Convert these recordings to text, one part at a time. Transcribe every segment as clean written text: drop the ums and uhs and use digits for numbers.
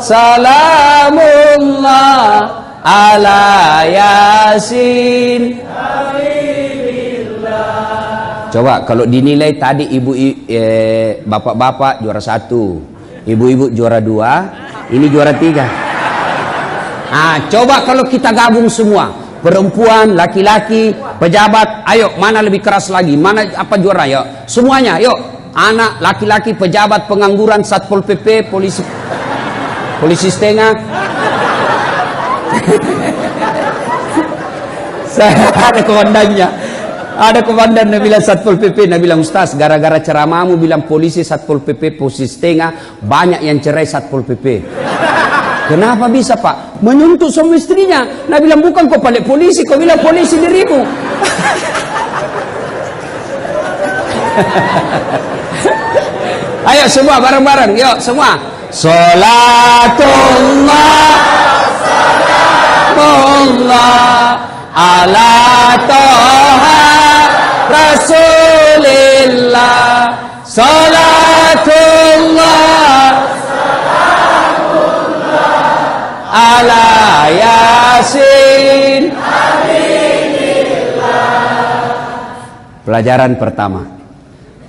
Salamullah ala Yasin. Coba kalau dinilai tadi bapak-bapak juara 1, ibu-ibu juara 2, ini juara 3. Coba kalau kita gabung semua, perempuan, laki-laki, pejabat, ayo mana lebih keras lagi, mana apa juara, yuk semuanya, yuk anak, laki-laki, pejabat, pengangguran, satpol pp, polisi setengah. Saya ada komandannya. Ada komandan yang bilang satpol pp, dia bilang, Ustaz, gara-gara ceramahmu bilang polisi, satpol pp, polisi setengah, banyak yang cerai satpol pp. Kenapa bisa, Pak? Menuntut suami istrinya. Dia bilang, bukan kau balik polisi, kau bilang polisi dirimu. Ayo semua bareng-bareng, yuk semua. Salatullah salamullah ala Toha Rasulillah. Salatullah ala Yasin. Pelajaran pertama,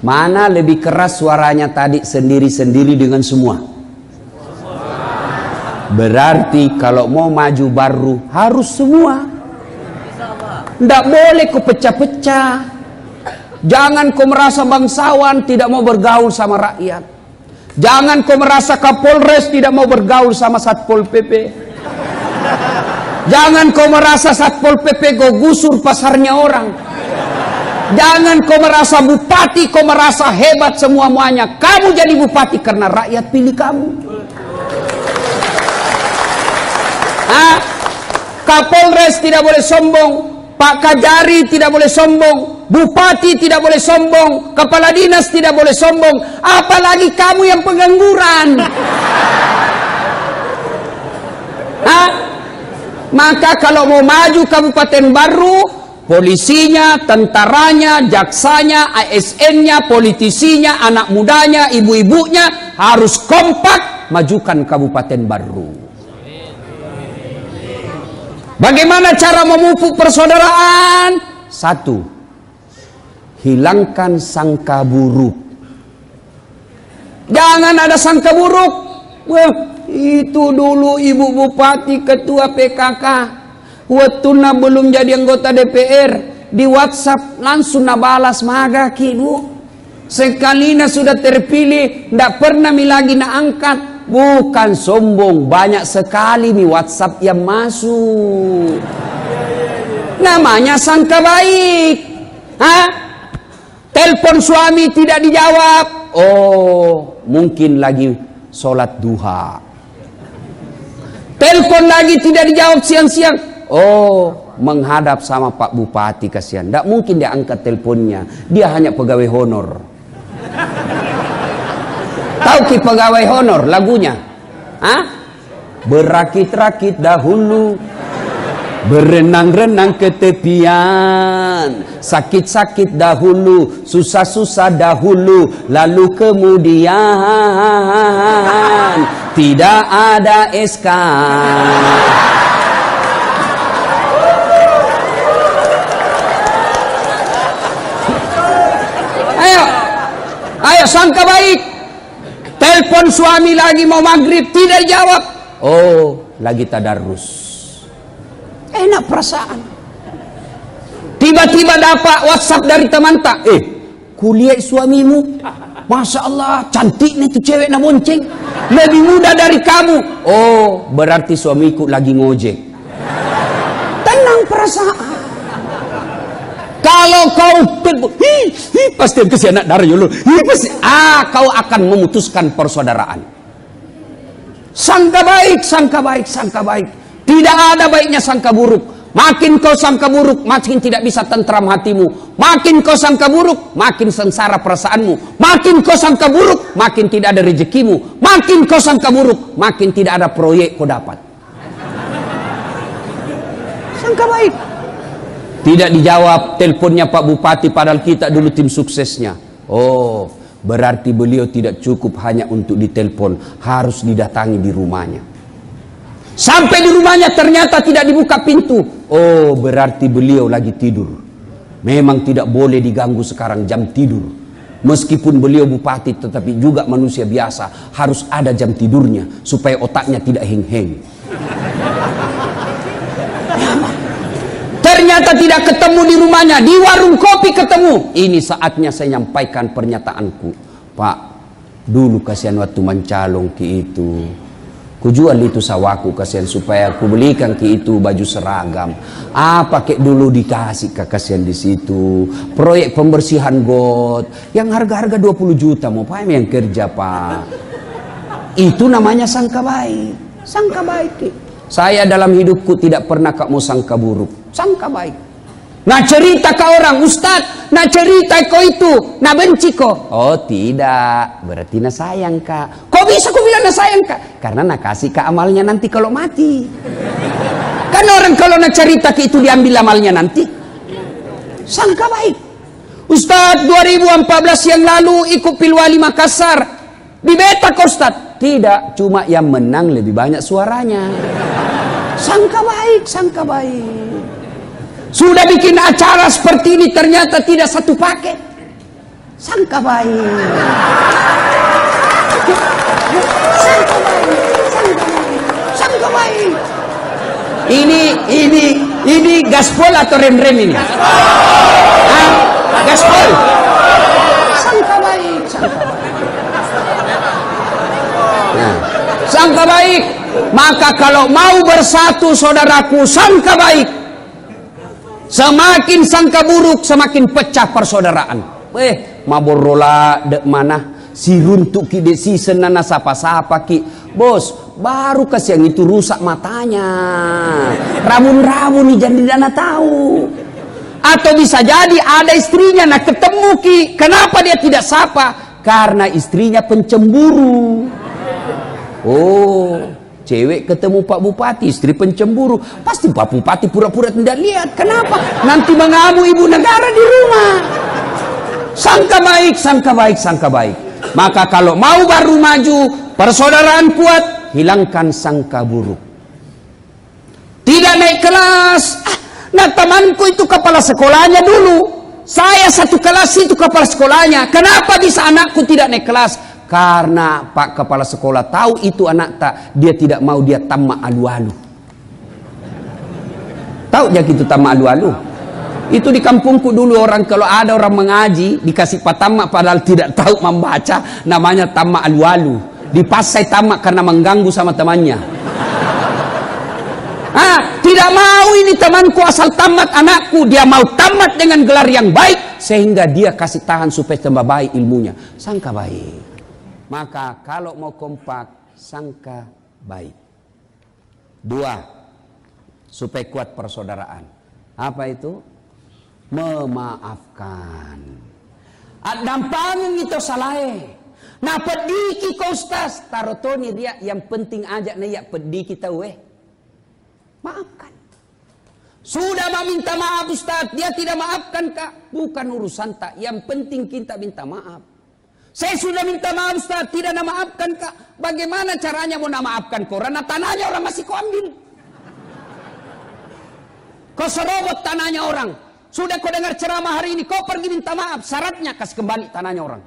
mana lebih keras suaranya tadi sendiri-sendiri dengan semua? Berarti kalau mau maju baru harus semua. Tidak boleh kau pecah-pecah. Jangan kau merasa bangsawan tidak mau bergaul sama rakyat. Jangan kau merasa Kapolres tidak mau bergaul sama Satpol PP. Jangan kau merasa Satpol PP kau gusur pasarnya orang. Jangan kau merasa bupati kau merasa hebat semuanya. Kamu jadi bupati karena rakyat pilih kamu. Kapolres tidak boleh sombong, Pak Kajari tidak boleh sombong, bupati tidak boleh sombong, kepala dinas tidak boleh sombong, apalagi kamu yang pengangguran. Maka kalau mau maju kabupaten baru, polisinya, tentaranya, jaksanya, ASN-nya, politisinya, anak mudanya, ibu-ibunya harus kompak majukan kabupaten baru. Bagaimana cara memupuk persaudaraan? 1. Hilangkan sangka buruk. Jangan ada sangka buruk. Wah, itu dulu ibu bupati, ketua PKK, waktu belum jadi anggota DPR, di WhatsApp langsung balas magaki bu. Sekalina sudah terpilih, ndak pernah lagi angkat. Bukan sombong, banyak sekali nih WhatsApp yang masuk. Namanya sangka baik. Telepon suami tidak dijawab. Oh, mungkin lagi sholat duha. Telepon lagi tidak dijawab siang-siang. Oh, menghadap sama Pak Bupati kasihan. Tidak mungkin dia angkat teleponnya. Dia hanya pegawai honor. Tahu ki pegawai honor lagunya? Berakit-rakit dahulu, berenang-renang ke tepian, sakit-sakit dahulu, susah-susah dahulu, lalu kemudian tidak ada SK. Ayo sangka baik. Telepon suami lagi mau maghrib tidak jawab. Oh, lagi tadarus. Enak perasaan. Tiba-tiba dapat WhatsApp dari teman tak. Kuliah suamimu, Masya Allah, cantiknya tuh cewek nak bonceng, lebih muda dari kamu. Oh, berarti suamiku lagi ngojek. Tenang perasaan. Kalau kau pasti kasih anak darah dulu. Kau akan memutuskan persaudaraan. Sangka baik, sangka baik, sangka baik. Tidak ada baiknya sangka buruk. Makin kau sangka buruk, makin tidak bisa tentram hatimu. Makin kau sangka buruk, makin sengsara perasaanmu. Makin kau sangka buruk, makin tidak ada rezekimu. Makin kau sangka buruk, makin tidak ada proyek kau dapat. Sangka baik. Tidak dijawab teleponnya Pak Bupati padahal kita dulu tim suksesnya. Oh, Berarti beliau tidak cukup hanya untuk ditelepon, harus didatangi di rumahnya. Sampai di rumahnya ternyata tidak dibuka pintu. Oh, berarti beliau lagi tidur. Memang tidak boleh diganggu sekarang jam tidur. Meskipun beliau bupati tetapi juga manusia biasa, harus ada jam tidurnya supaya otaknya tidak heng-heng. Ternyata tidak ketemu di rumahnya, di warung kopi ketemu. Ini saatnya saya nyampaikan pernyataanku. Pak, dulu kasihan waktu mencalon ki itu, kujual itu sawaku kasihan supaya aku belikan ki itu baju seragam. Apa kek dulu dikasih ke kasihan di situ. Proyek pembersihan got yang harga-harga 20 juta mau Pak yang kerja Pak. Itu namanya sangka baik. Sangka baik ki. Saya dalam hidupku tidak pernah kak mau sangka buruk. Sangka baik. Nah cerita ke orang, Ustadz, nah cerita kau itu, nah benci kau. Oh tidak, berarti nah sayang kak. Kok bisa kau bilang nah sayang kak? Karena nah kasih kak amalnya nanti kalau mati. Karena orang kalau nah cerita ke itu diambil amalnya nanti. Sangka baik. Ustadz 2014 yang lalu ikut Pilwali Makassar. Dibetak Ustadz. Tidak, cuma yang menang lebih banyak suaranya. Sangka baik, sangka baik. Sudah bikin acara seperti ini ternyata tidak satu paket. Sangka baik. Sangka baik, sangka baik, sangka baik. Ini gaspol atau rem-rem ini? Hah? Gaspol. Sangka baik, sangka baik. Nah, sangka baik. Maka kalau mau bersatu saudaraku, sangka baik. Semakin sangka buruk, semakin pecah persaudaraan. Maborola dek mana? Si runtuk ki de si senana sapa-sapa ki. Bos, baru kasih yang itu rusak matanya. Ramun-ramun nih jadi dana tahu. Atau bisa jadi ada istrinya nak ketemu ki. Kenapa dia tidak sapa? Karena istrinya pencemburu. Oh, cewek ketemu Pak Bupati, istri pencemburu. Pasti Pak Bupati pura-pura tidak lihat. Kenapa? Nanti mengamu ibu negara di rumah. Sangka baik, sangka baik, sangka baik. Maka kalau mau baru maju, persaudaraan kuat, hilangkan sangka buruk. Tidak naik kelas. Nah temanku itu kepala sekolahnya dulu. Saya satu kelas itu kepala sekolahnya. Kenapa bisa anakku tidak naik kelas? Karena Pak Kepala Sekolah tahu itu anak tak, dia tidak mau dia tamak alu-alu. Tahu ya gitu tamak alu-alu? Itu di kampungku dulu orang kalau ada orang mengaji dikasih tamak padahal tidak tahu membaca, namanya tamak alu-alu. Dipasai tamak karena mengganggu sama temannya. Tidak mau ini temanku asal tamat anakku, dia mau tamat dengan gelar yang baik sehingga dia kasih tahan supaya tambah baik ilmunya. Sangka baik. Maka kalau mau kompak, sangka baik. 2, supaya kuat persaudaraan. Apa itu? Memaafkan. Dampangin itu salah. Nah pediki kau Ustaz. Tarotoni dia yang penting aja nih ya pediki tahu maafkan. Sudah meminta maaf Ustaz, dia tidak maafkan kak. Bukan urusan tak, yang penting kita minta maaf. Saya sudah minta maaf Ustaz, tidak nak maafkan kak. Bagaimana caranya mau nak maafkan kau? Karena tanahnya orang masih kau ambil. Kau serobot tanahnya orang. Sudah kau dengar ceramah hari ini, kau pergi minta maaf. Syaratnya kasih kembali tanahnya orang.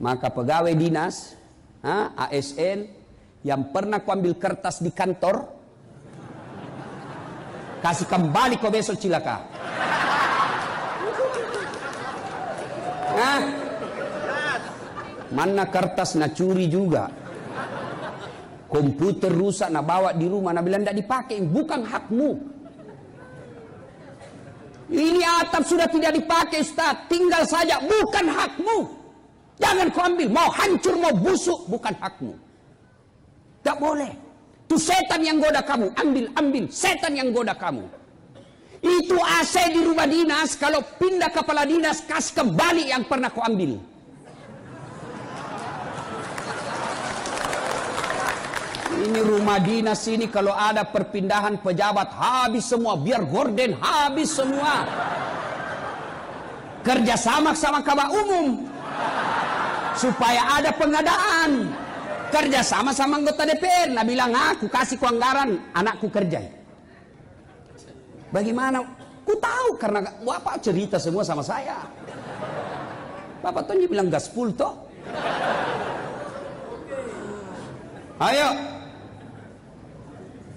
Maka pegawai dinas, ASN, yang pernah kau ambil kertas di kantor, kasih kembali kau besok cilaka. Mana kertas nak curi juga. Komputer rusak nak bawa di rumah, nak bilang tidak dipakai, bukan hakmu. Ini atap sudah tidak dipakai Ustaz, tinggal saja, bukan hakmu. Jangan kau ambil, mau hancur mau busuk, bukan hakmu. Tak boleh. Itu setan yang goda kamu, ambil, setan yang goda kamu. Itu AC di rumah dinas, kalau pindah kepala dinas, kasih kembali yang pernah kau ambil. Ini rumah dinas ini kalau ada perpindahan pejabat, habis semua. Biar gorden, habis semua. kerjasama sama Kaba Umum supaya ada pengadaan, kerjasama sama anggota DPR. Nah bilang, aku kasih ku anggaran, anakku kerja. Bagaimana? Ku tahu karena bapak cerita semua sama saya. Bapak tuh bilang gaspol toh. Ayo,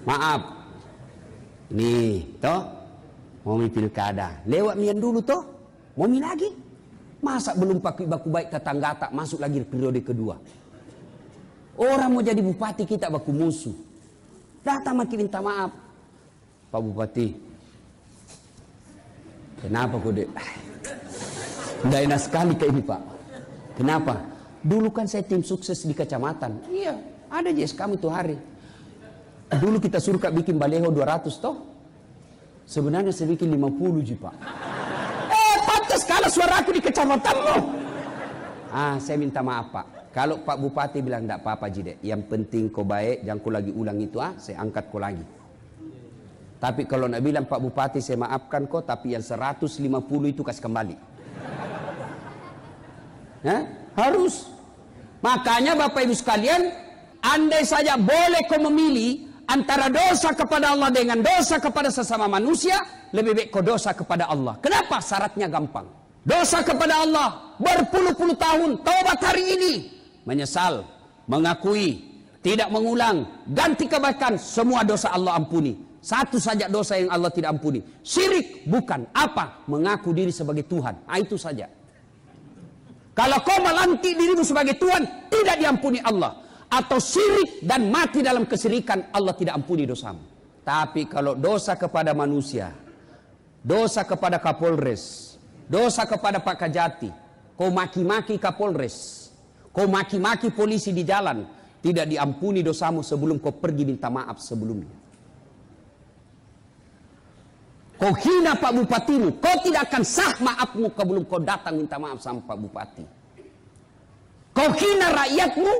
maaf, nih toh mau pilkada, lewat mian dulu toh, mau mi lagi, masa belum pakai baku baik tetangga tak masuk lagi periode kedua. Orang mau jadi bupati kita baku musuh, datang makin minta maaf, Pak Bupati, kenapa kok dek? Nggak enak sekali kayak ini Pak. Kenapa? Dulu kan saya tim sukses di kecamatan. Iya, ada JS kami tuh hari. Dulu kita suruh Kak bikin baleho 200 toh. Sebenarnya saya bikin 50 ji Pak. Pantas kalah suara aku di kecamatan loh. Saya minta maaf Pak. Kalau Pak Bupati bilang enggak apa-apa ji dek. Yang penting kau baik, jangan kau lagi ulang itu saya angkat kau lagi. Tapi kalau nak bilang Pak Bupati saya maafkan kau, tapi yang 150 itu kasih kembali. Harus. Makanya Bapak Ibu sekalian, andai saja boleh kau memilih antara dosa kepada Allah dengan dosa kepada sesama manusia, lebih baik kau dosa kepada Allah. Kenapa? Syaratnya gampang. Dosa kepada Allah berpuluh-puluh tahun, taubat hari ini, menyesal, mengakui, tidak mengulang, ganti kebaikan, semua dosa Allah ampuni. Satu saja dosa yang Allah tidak ampuni, syirik. Bukan apa? Mengaku diri sebagai Tuhan. Itu saja. Kalau kau melantik dirimu sebagai Tuhan, tidak diampuni Allah. Atau syirik dan mati dalam kesyirikan, Allah tidak ampuni dosamu. Tapi kalau dosa kepada manusia, dosa kepada Kapolres, dosa kepada Pak Kajati, kau maki-maki Kapolres, kau maki-maki polisi di jalan, tidak diampuni dosamu sebelum kau pergi minta maaf sebelumnya. Kau hina Pak Bupatimu, kau tidak akan sah maafmu sebelum kau datang minta maaf sama Pak Bupati. Kau hina rakyatmu,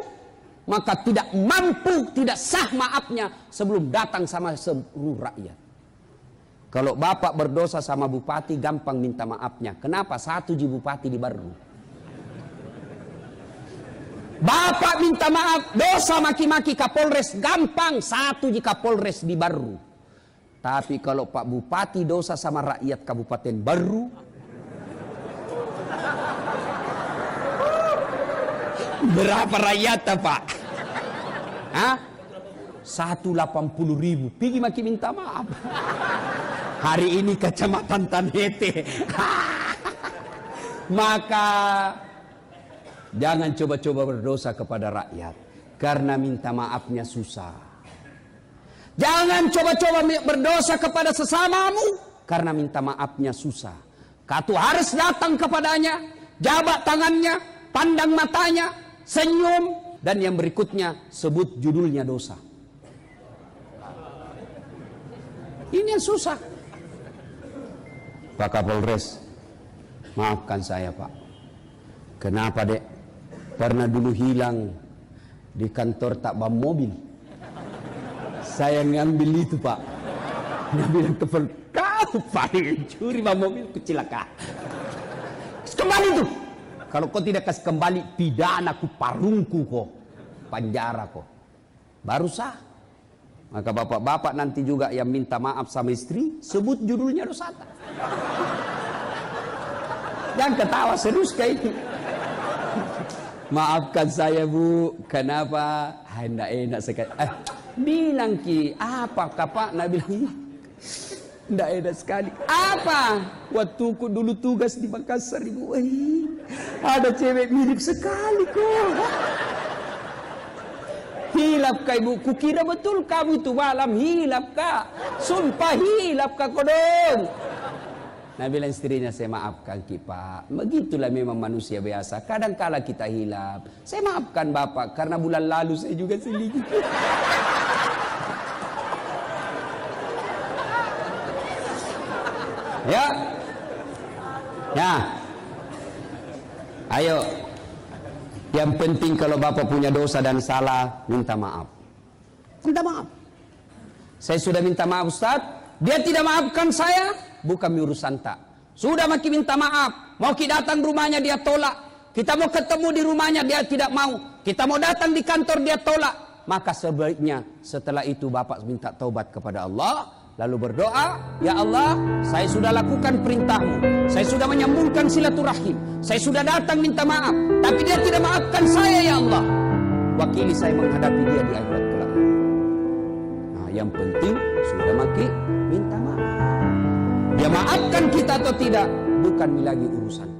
maka tidak mampu, tidak sah maafnya sebelum datang sama seluruh rakyat. Kalau Bapak berdosa sama Bupati, gampang minta maafnya. Kenapa? 1 ji Bupati di Baru. Bapak minta maaf, dosa maki-maki Kapolres, gampang, 1 ji Kapolres di Baru. Tapi kalau Pak Bupati dosa sama rakyat Kabupaten Baru, berapa rakyat Pak? 180.000. Pergi maki minta maaf. Hari ini kecamatan Tanete. Maka jangan coba-coba berdosa kepada rakyat, karena minta maafnya susah. Jangan coba-coba berdosa kepada sesamamu, karena minta maafnya susah. Kau harus datang kepadanya, jabat tangannya, pandang matanya, senyum, dan yang berikutnya sebut judulnya dosa. Ini yang susah. Pak Kapolres, maafkan saya Pak. Kenapa dek? Karena dulu hilang di kantor tak bam mobil. Saya ngambil itu Pak. Dia bilang telepon, kau paling curi bam mobil, kecelakaan. Kembali tuh. Kalau kau tidak kasih kembali, pidana ku parungku kok, penjara kok. Baru sah. Maka bapak-bapak nanti juga yang minta maaf sama istri, sebut judulnya dosa. Jangan ketawa serius kayak itu. Maafkan saya Bu, kenapa? Hendak enak sekali. Bilang ki, apa Pak? Nah bilang, nggak enak sekali. Apa? Waktu ku dulu tugas di Makassar Ibu, ada cewek mirip sekali kok. Hilap kak Ibu, kukira betul kamu itu malam hilap kak. Sumpah hilap kak kodong. Nah bilang istrinya, saya maafkan ki Pak. Begitulah memang manusia biasa. Kadang-kala kita hilap. Saya maafkan Bapak karena bulan lalu saya juga selingkuh. Ya, ayo. Yang penting kalau Bapak punya dosa dan salah, minta maaf. Minta maaf. Saya sudah minta maaf Ustaz, dia tidak maafkan saya, bukan urusan tak. Sudah maki minta maaf. Mau kita datang rumahnya dia tolak. Kita mau ketemu di rumahnya dia tidak mau. Kita mau datang di kantor dia tolak. Maka sebaiknya setelah itu bapak minta taubat kepada Allah. Lalu berdoa, ya Allah, saya sudah lakukan perintahmu. Saya sudah menyambungkan silaturahim. Saya sudah datang minta maaf. Tapi dia tidak maafkan saya, ya Allah. Wakili saya menghadapi dia di akhirat kelak. Nah, yang penting sudah maki minta maaf. Dia maafkan kita atau tidak, bukan lagi urusan.